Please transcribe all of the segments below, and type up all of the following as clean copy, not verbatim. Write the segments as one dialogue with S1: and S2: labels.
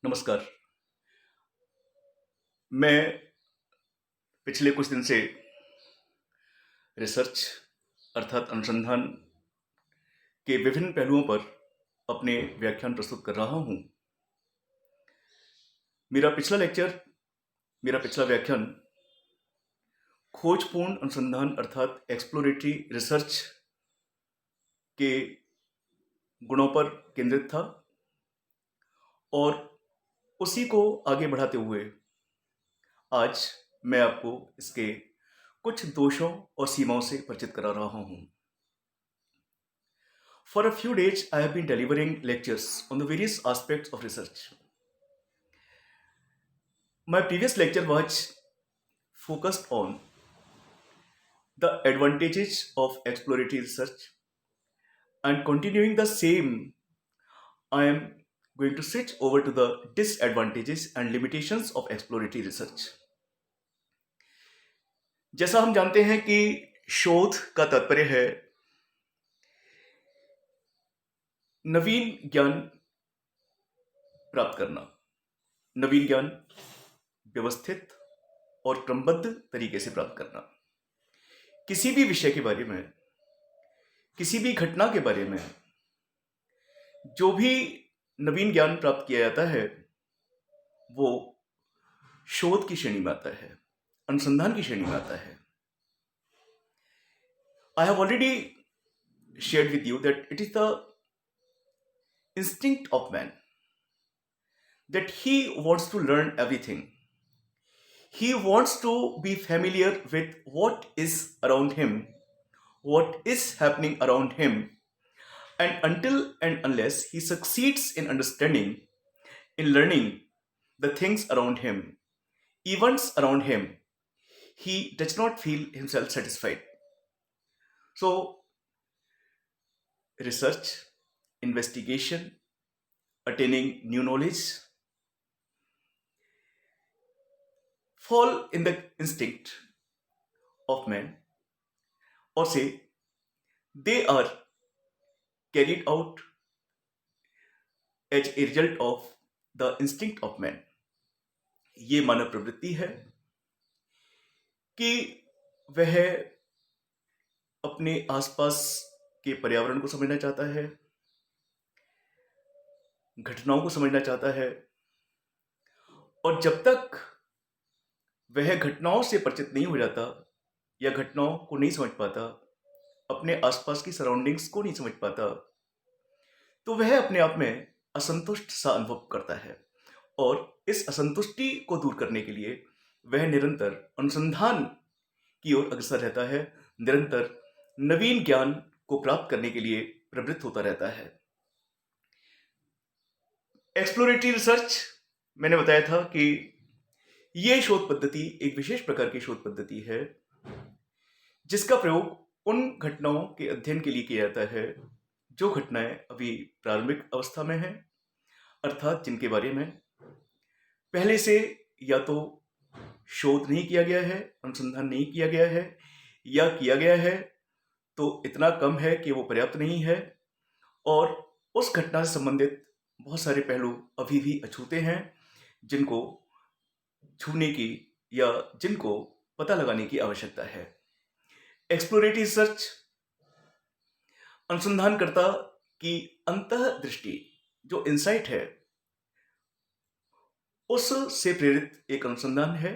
S1: नमस्कार। मैं पिछले कुछ दिन से रिसर्च अर्थात अनुसंधान के विभिन्न पहलुओं पर अपने व्याख्यान प्रस्तुत कर रहा हूँ। मेरा पिछला लेक्चर मेरा पिछला व्याख्यान खोजपूर्ण अनुसंधान अर्थात एक्सप्लोरेटरी रिसर्च के गुणों पर केंद्रित था और उसी को आगे बढ़ाते हुए आज मैं आपको इसके कुछ दोषों और सीमाओं से परिचित करा रहा हूँ। For a few days, I have been delivering lectures on the various aspects of research. My previous lecture was focused on the advantages of exploratory research, and continuing the same, I am going to switch over to the disadvantages and limitations of exploratory research. जैसा हम जानते हैं कि शोध का तात्पर्य है नवीन ज्ञान प्राप्त करना, नवीन ज्ञान व्यवस्थित और क्रमबद्ध तरीके से प्राप्त करना। किसी भी विषय के बारे में, किसी भी घटना के बारे में जो भी नवीन ज्ञान प्राप्त किया जाता है वो शोध की श्रेणी में आता है, अनुसंधान की श्रेणी में आता है। I have already shared with you that it is the instinct of man that he wants to learn everything. He wants to be familiar with what is around him, what is happening around him, and until and unless he succeeds in understanding, in learning the things around him, events around him, he does not feel himself satisfied. So, research, investigation, attaining new knowledge fall in the instinct of man, or say they are carried out as a result of the instinct of man. ये मानव प्रवृत्ति है कि वह अपने आसपास के पर्यावरण को समझना चाहता है, घटनाओं को समझना चाहता है, और जब तक वह घटनाओं से परिचित नहीं हो जाता या घटनाओं को नहीं समझ पाता, अपने आसपास की सराउंडिंग्स को नहीं समझ पाता, तो वह अपने आप में असंतुष्ट सा अनुभव करता है और इस असंतुष्टि को दूर करने के लिए वह निरंतर अनुसंधान की ओर अग्रसर रहता है, निरंतर नवीन ज्ञान को प्राप्त करने के लिए प्रवृत्त होता रहता है। एक्सप्लोरेटरी रिसर्च, मैंने बताया था कि यह शोध पद्धति एक विशेष प्रकार की शोध पद्धति है जिसका प्रयोग उन घटनाओं के अध्ययन के लिए किया जाता है जो घटनाएं अभी प्रारंभिक अवस्था में हैं, अर्थात जिनके बारे में पहले से या तो शोध नहीं किया गया है, अनुसंधान नहीं किया गया है, या किया गया है तो इतना कम है कि वो पर्याप्त नहीं है, और उस घटना से संबंधित बहुत सारे पहलू अभी भी अछूते हैं जिनको छूने की या जिनको पता लगाने की आवश्यकता है। एक्सप्लोरेटरी रिसर्च अनुसंधानकर्ता की अंतःदृष्टि, जो इंसाइट है, उससे प्रेरित एक अनुसंधान है,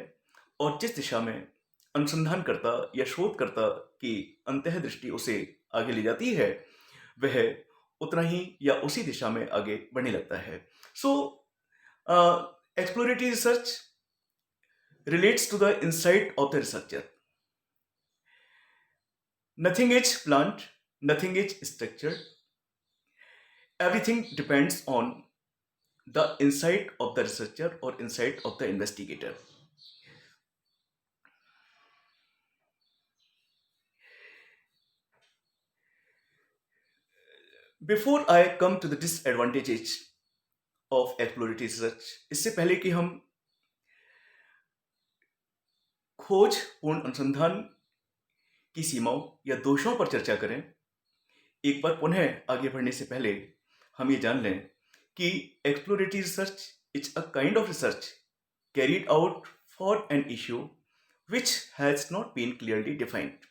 S1: और जिस दिशा में अनुसंधानकर्ता या शोधकर्ता की अंतःदृष्टि उसे आगे ले जाती है वह उतना ही या उसी दिशा में आगे बढ़ने लगता है। So exploratory research relates to the insight of the researcher. Nothing is planned, nothing is structured. Everything depends on the insight of the researcher or insight of the investigator. Before I come to the disadvantages of exploratory research, इससे पहले कि हम खोजपूर्ण अनुसंधान की सीमाओं या दोषों पर चर्चा करें, एक बार पुनः आगे बढ़ने से पहले हम ये जान लें कि exploratory research is a kind of research carried out for an issue which has not been clearly defined.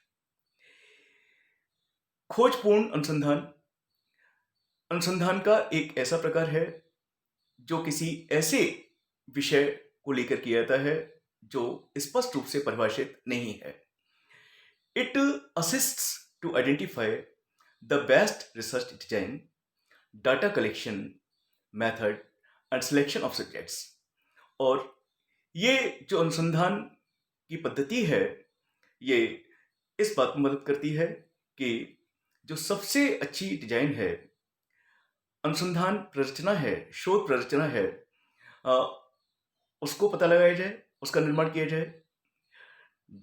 S1: खोजपूर्ण अनुसंधान अनुसंधान का एक ऐसा प्रकार है जो किसी ऐसे विषय को लेकर किया जाता है जो स्पष्ट रूप से परिभाषित नहीं है. It assists to identify the best research design, data collection method and selection of subjects. और ये जो अनुसंधान की पद्धति है ये इस बात में मदद करती है कि जो सबसे अच्छी डिजाइन है, अनुसंधान प्ररचना है, शोध प्ररचना है, उसको पता लगाया जाए, उसका निर्माण किया जाए,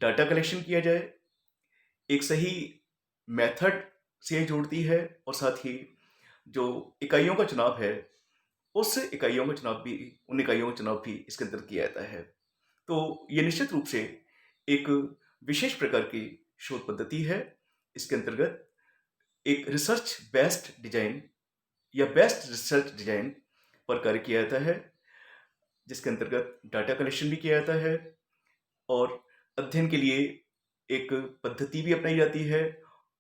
S1: डाटा कलेक्शन किया जाए, एक सही मेथड से जोड़ती है और साथ ही जो इकाइयों का चुनाव है उन इकाइयों का चुनाव भी इसके अंदर किया जाता है. तो ये निश्चित रूप से एक विशेष प्रकार की शोध पद्धति है. इसके अंतर्गत एक रिसर्च बेस्ड डिजाइन या बेस्ट रिसर्च डिजाइन पर कार्य किया जाता है, जिसके अंतर्गत डाटा कलेक्शन भी किया जाता है और अध्ययन के लिए एक पद्धति भी अपनाई जाती है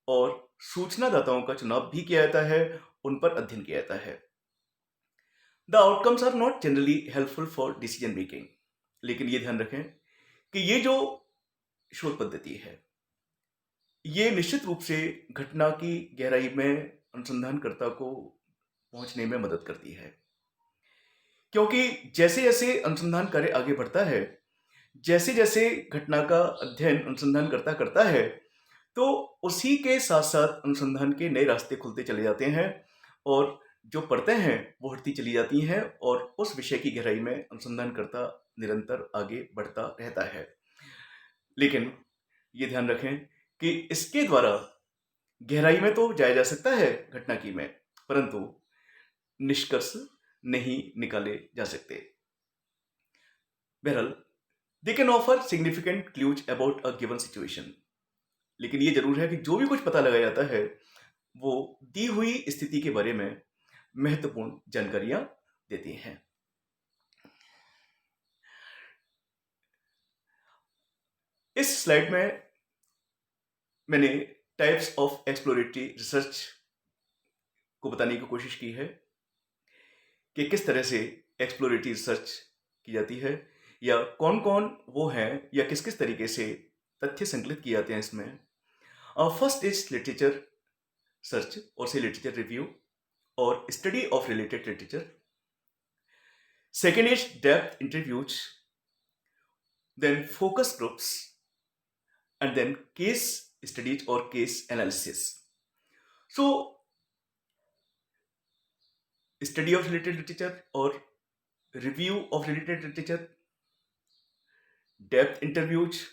S1: और सूचनादाताओं का चुनाव भी किया जाता है, उन पर अध्ययन किया जाता है. The outcomes are not generally helpful for decision making. लेकिन ये ध्यान रखें कि ये जो शोध पद्धति है ये निश्चित रूप से घटना की गहराई में अनुसंधानकर्ता को पहुंचने में मदद करती है, क्योंकि जैसे जैसे अनुसंधान कार्य आगे बढ़ता है, जैसे जैसे घटना का अध्ययन अनुसंधानकर्ता करता है, तो उसी के साथ साथ अनुसंधान के नए रास्ते खुलते चले जाते हैं और जो परतें हैं वो हटती चली जाती हैं और उस विषय की गहराई में अनुसंधानकर्ता निरंतर आगे बढ़ता रहता है. लेकिन ये ध्यान रखें कि इसके द्वारा गहराई में तो जाया जा सकता है घटना की में, परंतु निष्कर्ष नहीं निकाले जा सकते. बहरहाल they can offer significant clues about a given situation. लेकिन ये जरूर है कि जो भी कुछ पता लगाया जाता है वो दी हुई स्थिति के बारे में महत्वपूर्ण जानकारियां देती हैं. इस स्लाइड में मैंने टाइप्स ऑफ एक्सप्लोरेटरी रिसर्च को बताने की कोशिश की है कि किस तरह से एक्सप्लोरेटरी रिसर्च की जाती है या कौन कौन वो हैं या किस किस तरीके से तथ्य संकलित किए जाते हैं इसमें. फर्स्ट इज लिटरेचर सर्च और से लिटरेचर रिव्यू और study of related literature. Second is depth interviews, then focus groups and then case studies or case analysis. So study of related literature or review of related literature, depth interviews,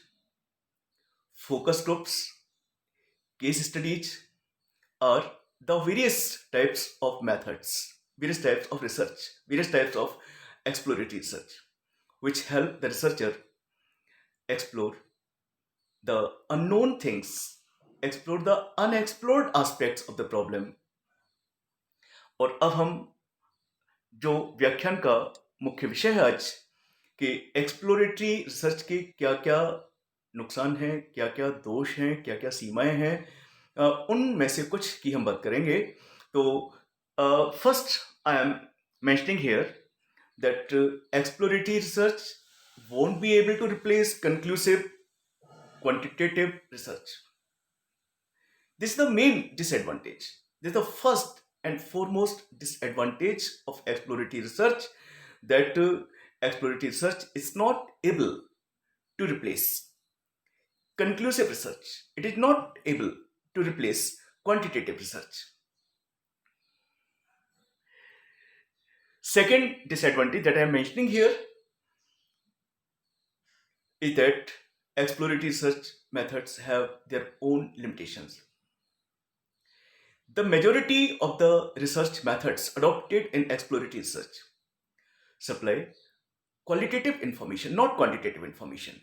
S1: focus groups, case studies are the various types of methods, various types of research, various types of exploratory research which help the researcher explore the unknown things, explore the unexplored aspects of the problem. और अब हम जो व्याख्यान का मुख्य विषय है आज कि एक्सप्लोरेटरी रिसर्च के क्या क्या नुकसान हैं, क्या क्या दोष हैं, क्या क्या सीमाएं हैं, उनमें से कुछ की हम बात करेंगे. तो first I am mentioning here that exploratory research won't be able to replace conclusive quantitative research. This is the main disadvantage. This is the first and foremost disadvantage of exploratory research, that exploratory research is not able to replace conclusive research. It is not able to replace quantitative research. Second disadvantage that I am mentioning here is that exploratory research methods have their own limitations. The majority of the research methods adopted in exploratory research supply qualitative information, not quantitative information.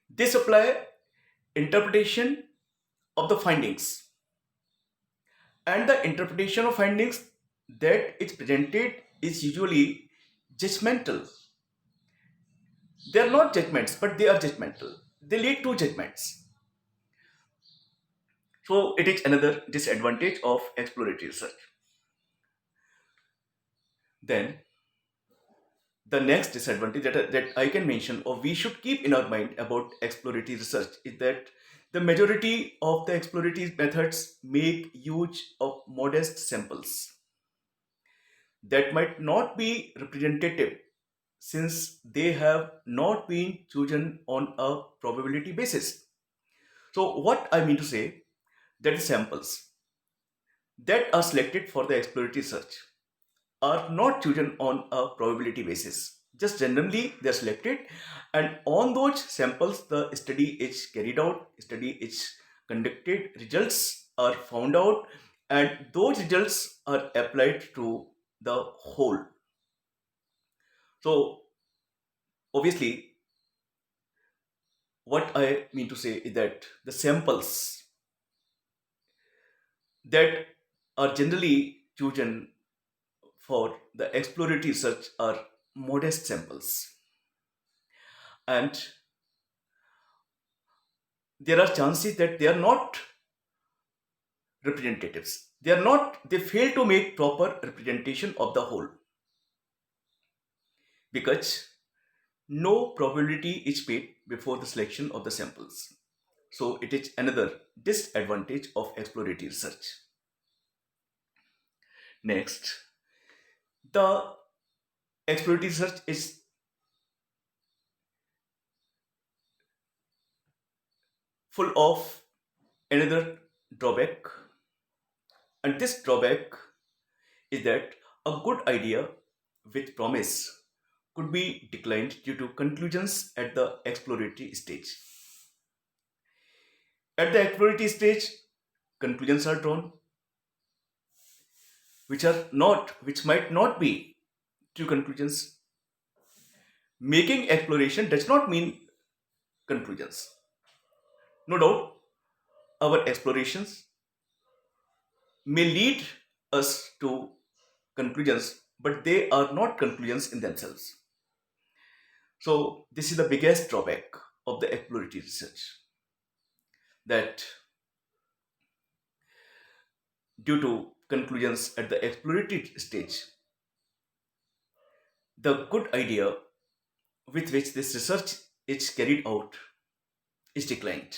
S1: They supply interpretation of the findings, and the interpretation of findings that is presented is usually judgmental. They are not judgments, but they are judgmental. They lead to judgments. So it is another disadvantage of exploratory research. Then the next disadvantage that I can mention, or we should keep in our mind about exploratory research, is that the majority of the exploratory methods make use of modest samples that might not be representative since they have not been chosen on a probability basis. So, what I mean to say, that the samples that are selected for the exploratory research are not chosen on a probability basis. Just randomly they are selected, and on those samples the study is carried out, study is conducted, results are found out, and those results are applied to the whole. So obviously, what I mean to say is that the samples that are generally chosen for the exploratory research are modest samples, and there are chances that they are not representatives. They fail to make proper representation of the whole because no probability is paid before the selection of the samples. So it is another disadvantage of exploratory research. Next, the exploratory research is full of another drawback, and this drawback is that a good idea with promise could be declined due to conclusions at the exploratory stage. At the exploratory stage, conclusions are drawn which might not be true conclusions. Making exploration does not mean conclusions. No doubt, our explorations may lead us to conclusions, but they are not conclusions in themselves. So, this is the biggest drawback of the exploratory research, that due to conclusions at the exploratory stage, the good idea with which this research is carried out is declined.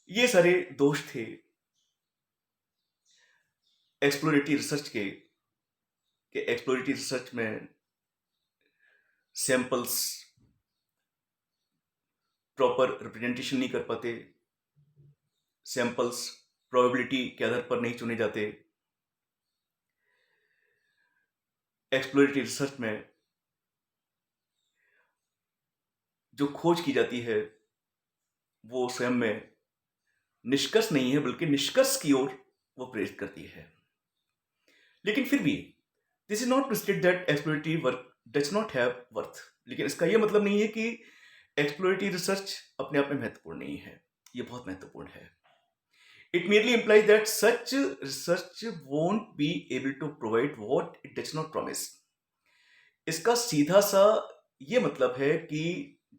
S1: ये सारे दोष थे exploratory research के, कि exploratory research में samples proper representation नहीं कर पाते, सैंपल्स प्रोबेबिलिटी के आधार पर नहीं चुने जाते, एक्सप्लोरेटरी रिसर्च में जो खोज की जाती है वो स्वयं में निष्कर्ष नहीं है बल्कि निष्कर्ष की ओर वो प्रेरित करती है. लेकिन फिर भी this is not to state that exploratory work does not have worth. लेकिन इसका ये मतलब नहीं है कि एक्सप्लोरेटरी रिसर्च अपने आप में महत्वपूर्ण नहीं है. ये बहुत महत्वपूर्ण है. It merely implies that such research won't be able to provide what it does not promise. इसका सीधा सा ये मतलब है कि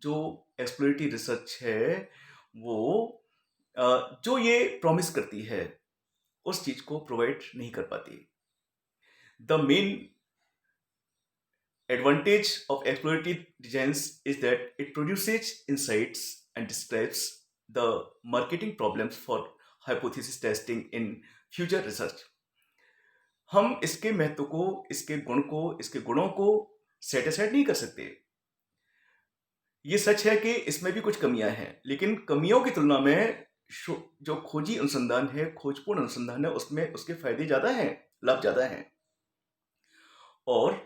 S1: जो एक्सप्लोरेटरी रिसर्च है वो जो ये प्रॉमिस करती है उस चीज को प्रोवाइड नहीं कर पाती. The main advantage of exploratory designs is that it produces insights and describes the marketing problems for hypothesis testing in future research. हम इसके महत्व को, इसके गुण को, इसके गुणों को सेट असाइड नहीं कर सकते. ये सच है कि इसमें भी कुछ कमियां हैं, लेकिन कमियों की तुलना में जो खोजी अनुसंधान है, खोजपूर्ण अनुसंधान है, उसमें उसके फायदे ज्यादा हैं, लाभ ज्यादा हैं. और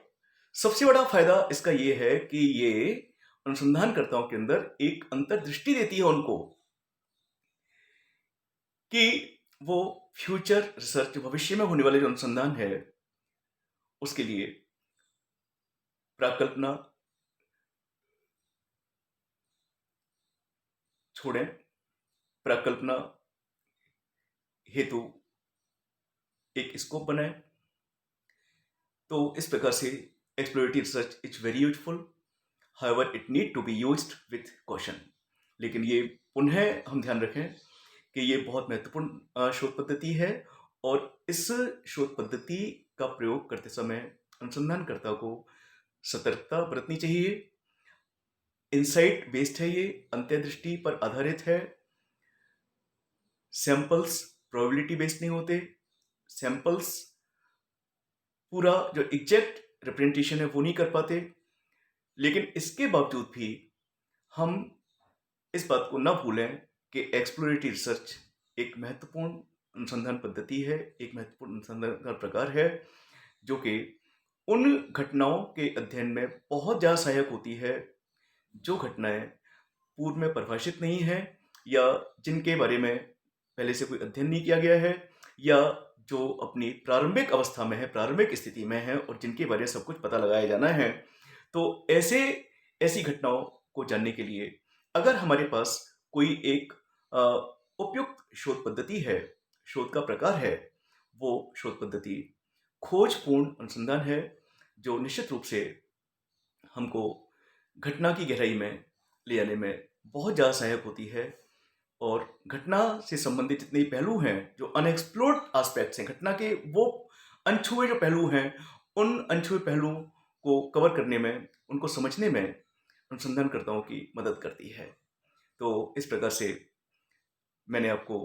S1: सबसे बड़ा फायदा इसका ये है कि ये अनुसंधानकर्ताओं के अंदर एक अंतर्दृष्टि देती है उनको कि वो फ्यूचर रिसर्च, भविष्य में होने वाले जो अनुसंधान है उसके लिए प्राकल्पना छोड़ें, प्राकल्पना हेतु एक स्कोप बनाए। तो इस प्रकार से exploratory research is very useful, however it need to be used with caution. लेकिन ये पुनः हम ध्यान रखें कि ये बहुत महत्वपूर्ण शोध पद्धति है और इस शोध पद्धति का प्रयोग करते समय अनुसंधानकर्ता को सतर्कता बरतनी चाहिए। इंसाइट बेस्ड है, ये अंतर्दृष्टि पर आधारित है। सैंपल्स प्रोबेबिलिटी बेस्ड नहीं होते। सैंपल्स पूरा जो एग्जैक्ट रिप्रेजेंटेशन है वो नहीं कर पाते। लेकिन इसके बावजूद भी हम इस बात को ना भूलें कि एक्सप्लोरेटरी रिसर्च एक महत्वपूर्ण अनुसंधान पद्धति है, एक महत्वपूर्ण अनुसंधान का प्रकार है, जो कि उन घटनाओं के अध्ययन में बहुत ज़्यादा सहायक होती है जो घटनाएं पूर्व में परिभाषित नहीं है या जिनके बारे में पहले से कोई अध्ययन नहीं किया गया है, या जो अपनी प्रारंभिक अवस्था में है, प्रारंभिक स्थिति में है और जिनके बारे में सब कुछ पता लगाया जाना है। तो ऐसी घटनाओं को जानने के लिए अगर हमारे पास कोई एक उपयुक्त शोध पद्धति है, शोध का प्रकार है, वो शोध पद्धति खोजपूर्ण अनुसंधान है, जो निश्चित रूप से हमको घटना की गहराई में ले जाने में बहुत ज़्यादा सहायक होती है। और घटना से संबंधित जितने पहलू हैं, जो अनएक्सप्लोर्ड एस्पेक्ट्स हैं, घटना के वो अनछुए जो पहलू हैं, उन अनछुए पहलुओं को कवर करने में, उनको समझने में अनुसंधानकर्ताओं की मदद करती है। तो इस प्रकार से मैंने आपको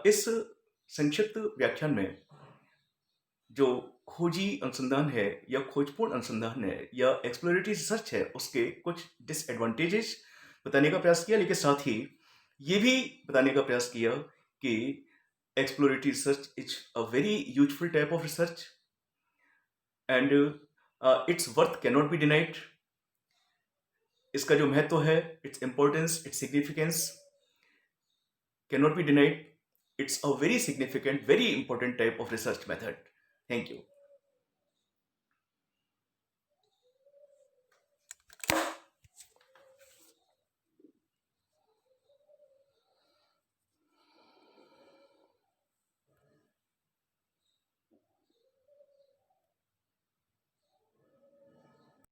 S1: इस संक्षिप्त व्याख्यान में जो खोजी अनुसंधान है या खोजपूर्ण अनुसंधान है या एक्सप्लोरेटरी रिसर्च है, उसके कुछ डिसएडवांटेजेस बताने का प्रयास किया, लेकिन साथ ही ये भी बताने का प्रयास किया कि exploratory research is a very useful type of research and it's worth can not be denied. इसका जो महत्व है, its importance, its significance can not be denied. It's a very significant, very important type of research method. Thank you.